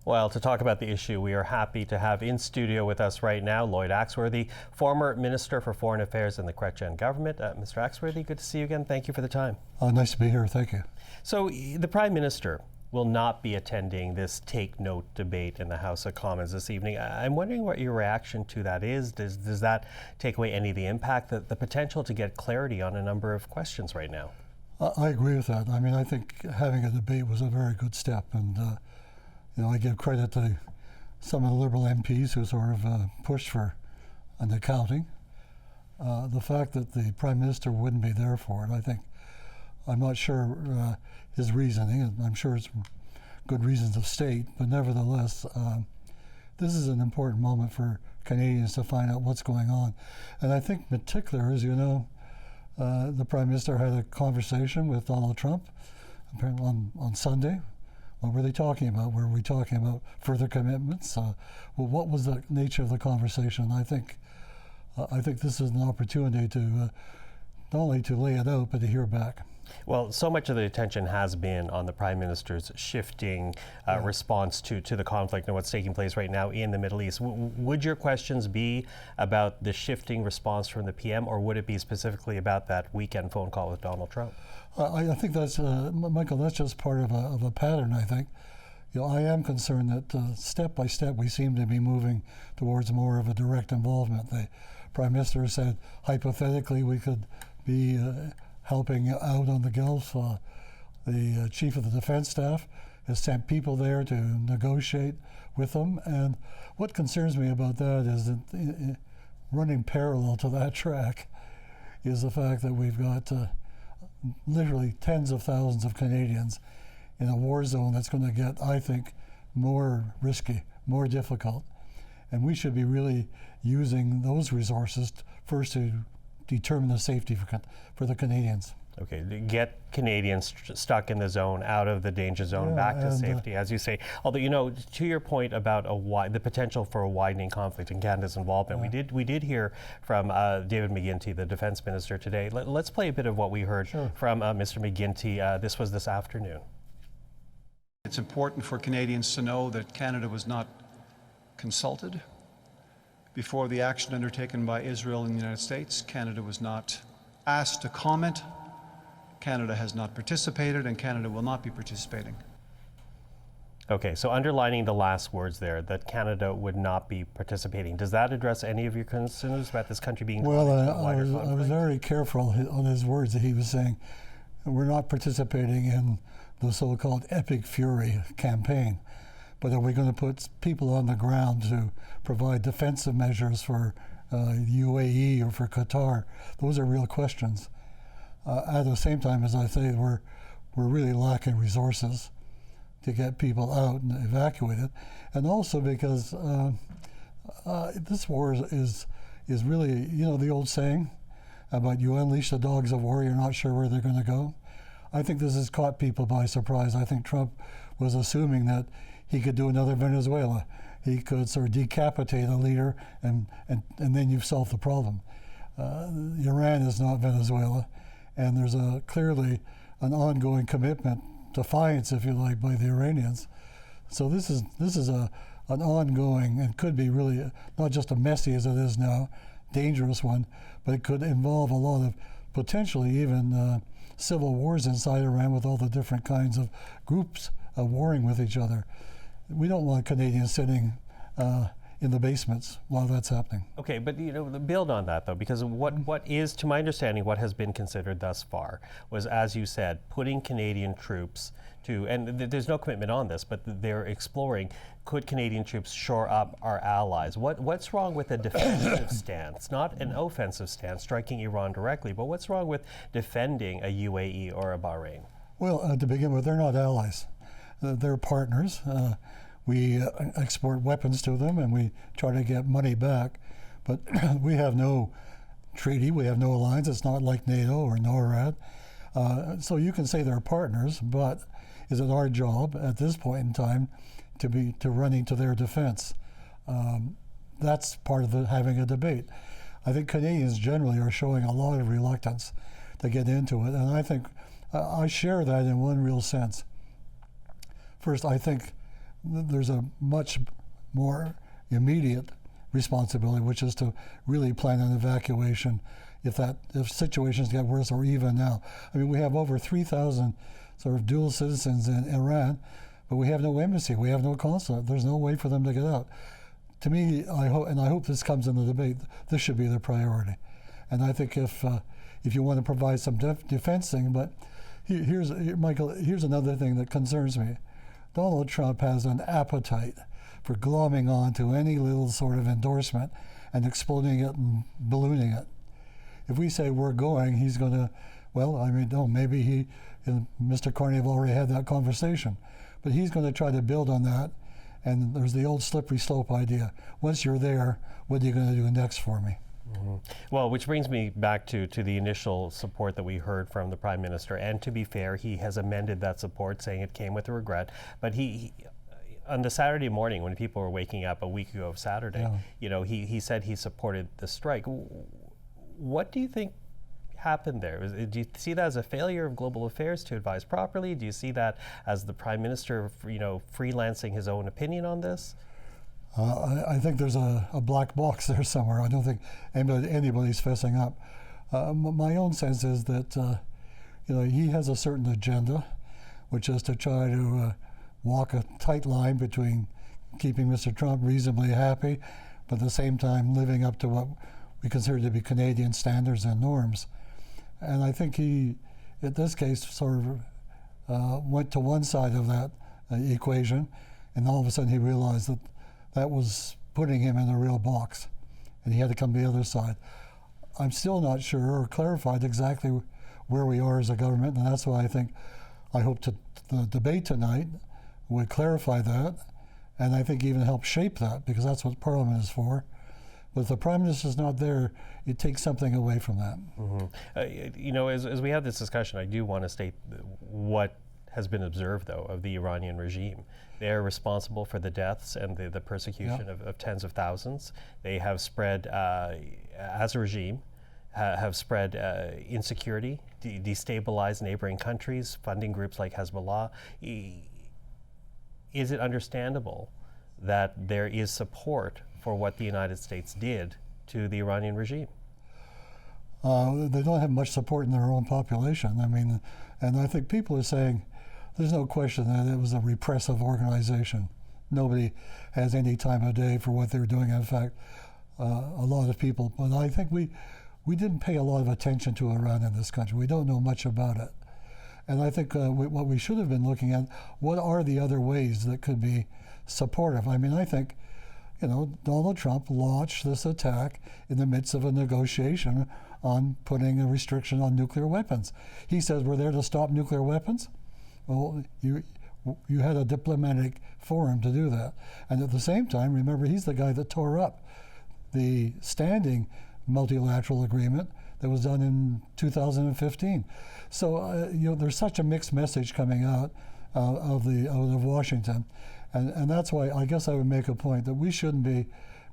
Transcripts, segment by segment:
Well, to talk about the issue, we are happy to have in studio with us right now Lloyd Axworthy, former Minister for Foreign Affairs in the Chrétien government. Mr. Axworthy, good to see you again. Thank you for the time. Nice to be here. Thank you. So the Prime Minister will not be attending this take note debate in the House of Commons this evening. I'm wondering what your reaction to that is. Does that take away any of the impact, the potential to get clarity on a number of questions right now? I agree with that. I mean, I think having a debate was a very good step, and I give credit to some of the Liberal MPs who sort of pushed for an accounting. The fact that the Prime Minister wouldn't be there for it, I'm not sure his reasoning, and I'm sure it's good reasons of state, but nevertheless, this is an important moment for Canadians to find out what's going on. And I think in particular, as you know, the Prime Minister had a conversation with Donald Trump on Sunday. What were they talking about? Were we talking about further commitments? Well, what was the nature of the conversation? I think this is an opportunity to not only to lay it out, but to hear back. Well, so much of the attention has been on the Prime Minister's shifting response to the conflict and what's taking place right now in the Middle East. Would your questions be about the shifting response from the PM, or would it be specifically about that weekend phone call with Donald Trump? I think that's, Michael, that's just part of a pattern, I think. I am concerned that step by step we seem to be moving towards more of a direct involvement. The Prime Minister said hypothetically we could be helping out on the Gulf. The Chief of the Defense Staff has sent people there to negotiate with them. And what concerns me about that is that running parallel to that track is the fact that we've got literally tens of thousands of Canadians in a war zone that's going to get, I think, more risky, more difficult. And we should be really using those resources first to determine the safety for the Canadians. Okay, get Canadians stuck in the zone, out of the danger zone, back to safety, as you say. Although, to your point about the potential for a widening conflict in Canada's involvement, we did hear from David McGuinty, the Defence Minister, today. Let's play a bit of what we heard from Mr. McGuinty. This was this afternoon. It's important for Canadians to know that Canada was not consulted before the action undertaken by Israel and the United States. Canada was not asked to comment. Canada has not participated, and Canada will not be participating. Okay, so underlining the last words there, that Canada would not be participating, does that address any of your concerns about this country being Well, I was very careful on his words that he was saying, we're not participating in the so-called Epic Fury campaign, but are we going to put people on the ground to provide defensive measures for UAE or for Qatar? Those are real questions. At the same time, as I say, we're really lacking resources to get people out and evacuated, and also because this war is really, the old saying about you unleash the dogs of war, you're not sure where they're going to go. I think this has caught people by surprise. I think Trump was assuming that he could do another Venezuela. He could sort of decapitate a leader, and then you've solved the problem. Iran is not Venezuela, and there's clearly an ongoing commitment, defiance, if you like, by the Iranians. So this is an ongoing, and could be really not just a messy as it is now, dangerous one, but it could involve a lot of potentially even civil wars inside Iran with all the different kinds of groups warring with each other. We don't want Canadians sitting in the basements while that's happening. Okay, but build on that though, because what is, to my understanding, what has been considered thus far was, as you said, putting Canadian troops to, and there's no commitment on this, but they're exploring, could Canadian troops shore up our allies? What's wrong with a defensive stance, not an offensive stance, striking Iran directly, but what's wrong with defending a UAE or a Bahrain? Well, to begin with, they're not allies. They're partners. We export weapons to them and we try to get money back, but we have no treaty, we have no alliance. It's not like NATO or NORAD. So you can say they're partners, but is it our job at this point in time to running to their defense? That's part of having a debate. I think Canadians generally are showing a lot of reluctance to get into it, and I think I share that in one real sense. First, I think there's a much more immediate responsibility, which is to really plan an evacuation if situations get worse, or even now. I mean, we have over 3,000 sort of dual citizens in Iran, but we have no embassy, we have no consulate. There's no way for them to get out. To me, I hope this comes in the debate, this should be the priority. And I think if you want to provide some defense thing, but Michael, here's another thing that concerns me. Donald Trump has an appetite for glomming on to any little sort of endorsement and exploding it and ballooning it. If we say we're going, he's going to, well, I mean, no, maybe he and Mr. Carney have already had that conversation, but he's going to try to build on that. And there's the old slippery slope idea. Once you're there, what are you going to do next for me? Mm-hmm. Well, which brings me back to the initial support that we heard from the Prime Minister. And to be fair, he has amended that support, saying it came with a regret. But he on the Saturday morning, when people were waking up a week ago of Saturday, he said he supported the strike. What do you think happened there? Do you see that as a failure of global affairs to advise properly? Do you see that as the Prime Minister, freelancing his own opinion on this? I think there's a black box there somewhere. I don't think anybody's fessing up. My own sense is that he has a certain agenda, which is to try to walk a tight line between keeping Mr. Trump reasonably happy, but at the same time living up to what we consider to be Canadian standards and norms. And I think he, in this case, sort of went to one side of that equation, and all of a sudden he realized that was putting him in a real box, and he had to come to the other side. I'm still not sure or clarified exactly where we are as a government, and that's why I hope the debate tonight would clarify that, and I think even help shape that, because that's what Parliament is for. But if the Prime Minister's not there, it takes something away from that. Mm-hmm. As we have this discussion, I do want to state what has been observed, though, of the Iranian regime. They're responsible for the deaths and the persecution of tens of thousands. They have spread, as a regime, have spread insecurity, destabilized neighboring countries, funding groups like Hezbollah. Is it understandable that there is support for what the United States did to the Iranian regime? They don't have much support in their own population. I mean, and I think people are saying there's no question that it was a repressive organization. Nobody has any time of day for what they're doing. In fact, a lot of people, but I think we didn't pay a lot of attention to Iran in this country. We don't know much about it. And I think what we should have been looking at, what are the other ways that could be supportive? I mean, I think, Donald Trump launched this attack in the midst of a negotiation on putting a restriction on nuclear weapons. He says we're there to stop nuclear weapons. Well, you had a diplomatic forum to do that. And at the same time, remember, he's the guy that tore up the standing multilateral agreement that was done in 2015. So, there's such a mixed message coming out of Washington. And that's why I guess I would make a point that we shouldn't be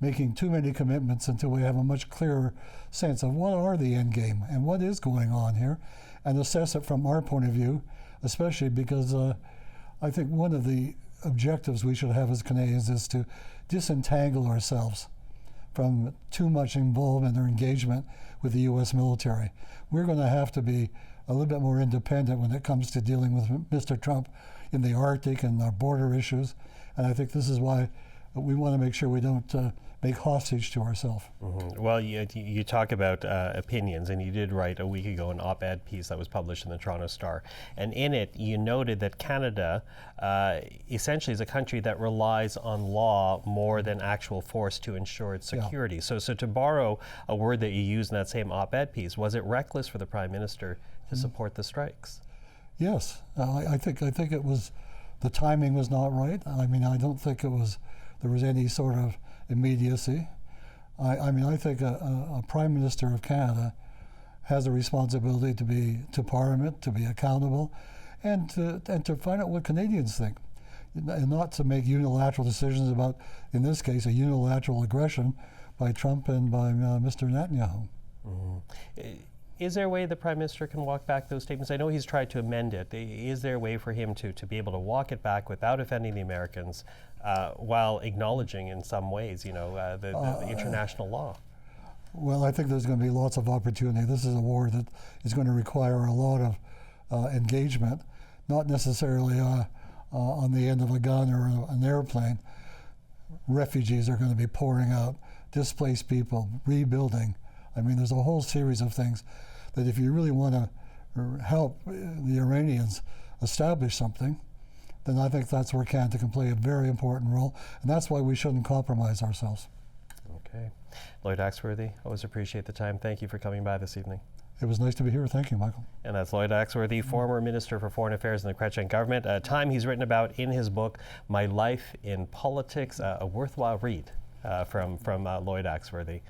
making too many commitments until we have a much clearer sense of what are the end game and what is going on here, and assess it from our point of view, especially because I think one of the objectives we should have as Canadians is to disentangle ourselves from too much involvement or engagement with the U.S. military. We're going to have to be a little bit more independent when it comes to dealing with Mr. Trump in the Arctic and our border issues. And I think this is why we want to make sure we don't make hostage to ourselves. Mm-hmm. Well, you talk about opinions, and you did write a week ago an op-ed piece that was published in the Toronto Star. And in it, you noted that Canada essentially is a country that relies on law more than actual force to ensure its security. So to borrow a word that you used in that same op-ed piece, was it reckless for the Prime Minister to support the strikes? Yes, I think it was, the timing was not right. I mean, I don't think there was any sort of immediacy. I think a Prime Minister of Canada has a responsibility to Parliament, to be accountable, and to find out what Canadians think, and not to make unilateral decisions about, in this case, a unilateral aggression by Trump and by Mr. Netanyahu. Mm-hmm. Is there a way the Prime Minister can walk back those statements? I know he's tried to amend it. Is there a way for him to be able to walk it back without offending the Americans while acknowledging in some ways, the international law? Well, I think there's going to be lots of opportunity. This is a war that is going to require a lot of engagement, not necessarily on the end of a gun or an airplane. Refugees are going to be pouring out, displaced people, rebuilding. I mean, there's a whole series of things that if you really want to help the Iranians establish something, then I think that's where Canada can play a very important role, and that's why we shouldn't compromise ourselves. Okay. Lloyd Axworthy, always appreciate the time. Thank you for coming by this evening. It was nice to be here. Thank you, Michael. And that's Lloyd Axworthy, former Minister for Foreign Affairs in the Chrétien government, a time he's written about in his book, My Life in Politics, a worthwhile read from Lloyd Axworthy.